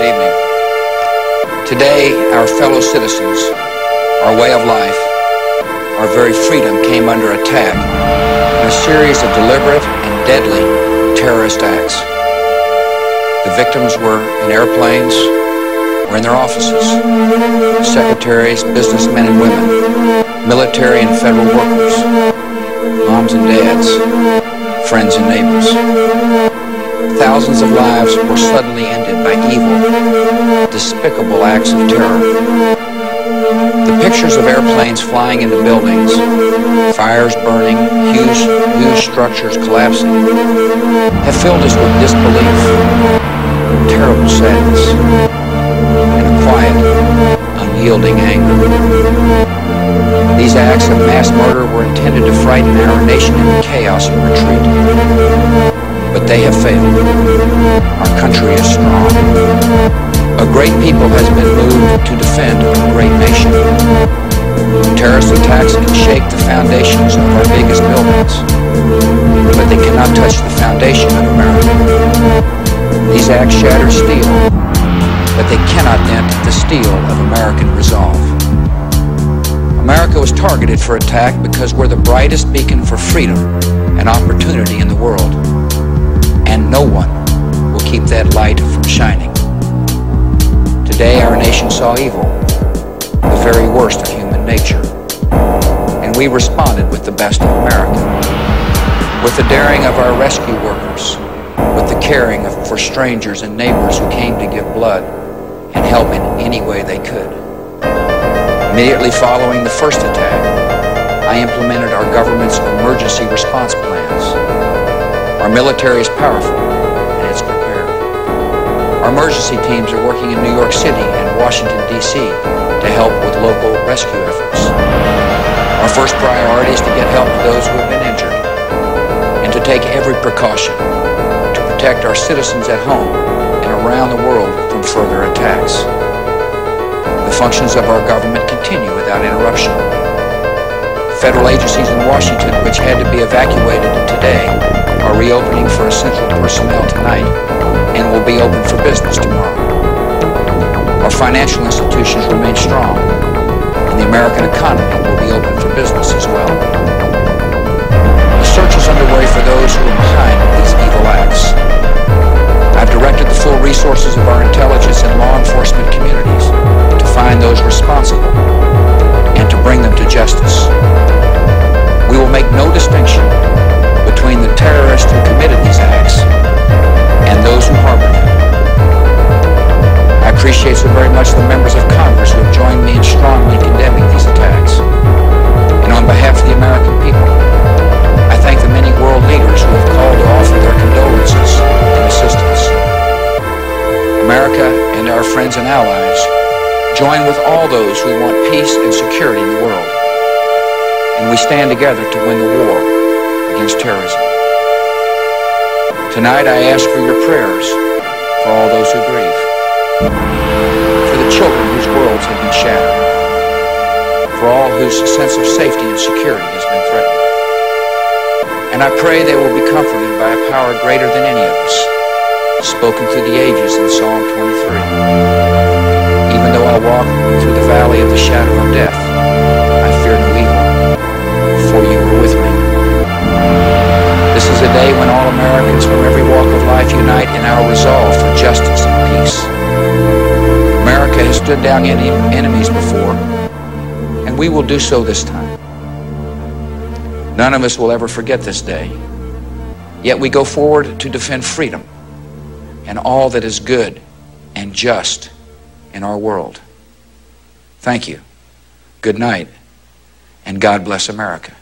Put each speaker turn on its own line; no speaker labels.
Good evening. Today, our fellow citizens, our way of life, our very freedom came under attack in a series of deliberate and deadly terrorist acts. The victims were in airplanes or in their offices, secretaries, businessmen and women, military and federal workers, moms and dads, friends and neighbors. Thousands of lives were suddenly ended by evil, despicable acts of terror. The pictures of airplanes flying into buildings, fires burning, huge structures collapsing, have filled us with disbelief, terrible sadness, and a quiet, unyielding anger. These acts of mass murder were intended to frighten our nation into chaos and retreat. But they have failed. Our country is strong. A great people has been moved to defend a great nation. Terrorist attacks can shake the foundations of our biggest buildings, but they cannot touch the foundation of America. These acts shatter steel, but they cannot dent the steel of American resolve. America was targeted for attack because we're the brightest beacon for freedom and opportunity in the world. And no one will keep that light from shining. Today our nation saw evil, the very worst of human nature, and we responded with the best of America. With the daring of our rescue workers, with the caring for strangers and neighbors who came to give blood and help in any way they could. Immediately following the first attack, I implemented our government's emergency response plans. Our military is powerful, and it's prepared. Our emergency teams are working in New York City and Washington, D.C. to help with local rescue efforts. Our first priority is to get help to those who have been injured and to take every precaution to protect our citizens at home and around the world from further attacks. The functions of our government continue without interruption. Federal agencies in Washington, which had to be evacuated today, are reopening for essential personnel tonight and will be open for business tomorrow. Our financial institutions remain strong, and the American economy will be open for business as well. A search is underway for those who are behind these evil acts. I've directed the full resources of our intelligence and law enforcement communities to find those responsible and to bring them to justice. We will make no distinction between the terrorists who committed these acts and those who harbor them. I appreciate so very much the members of Congress who have joined me in strongly condemning these attacks. And on behalf of the American people, I thank the many world leaders who have called to offer their condolences and assistance. America and our friends and allies join with all those who want peace and security in the world. And we stand together to win the war against terrorism. Tonight I ask for your prayers for all those who grieve, for the children whose worlds have been shattered, for all whose sense of safety and security has been threatened. And I pray they will be comforted by a power greater than any of us, spoken through the ages in Psalm 23. Even though I walk through the valley of the shadow of death, I fear no evil, for you are with me. This is a day when all Americans from every walk of life unite in our resolve for justice and peace. America has stood down enemies before, and we will do so this time. None of us will ever forget this day, yet we go forward to defend freedom and all that is good and just in our world. Thank you. Good night, and God bless America.